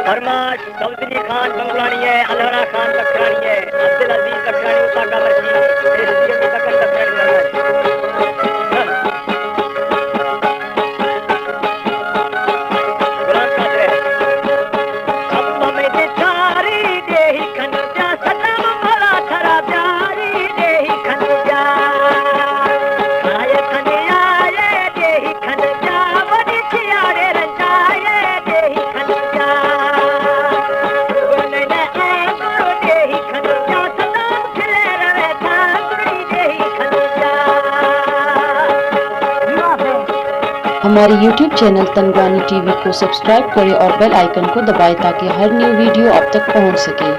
फरमाश चौधरी खान बंगलानी है, अलहरा खान लखरानी है, अब्दुल अजीज लखरानी उता का मर्जी एसडीएम की तकन लखरानी गुलाम कादर है अब में दे थारी दे ही खन जा सदम मला थरा प्यारी दे ही खन जा आए खन आए दे ही खन जा बड़ी सियारे रंजाए दे ही खन जा हमारे YouTube चैनल तनवानी टीवी को सब्सक्राइब करें और बेल आइकन को दबाएं ताकि हर न्यू वीडियो आप तक पहुंच सके।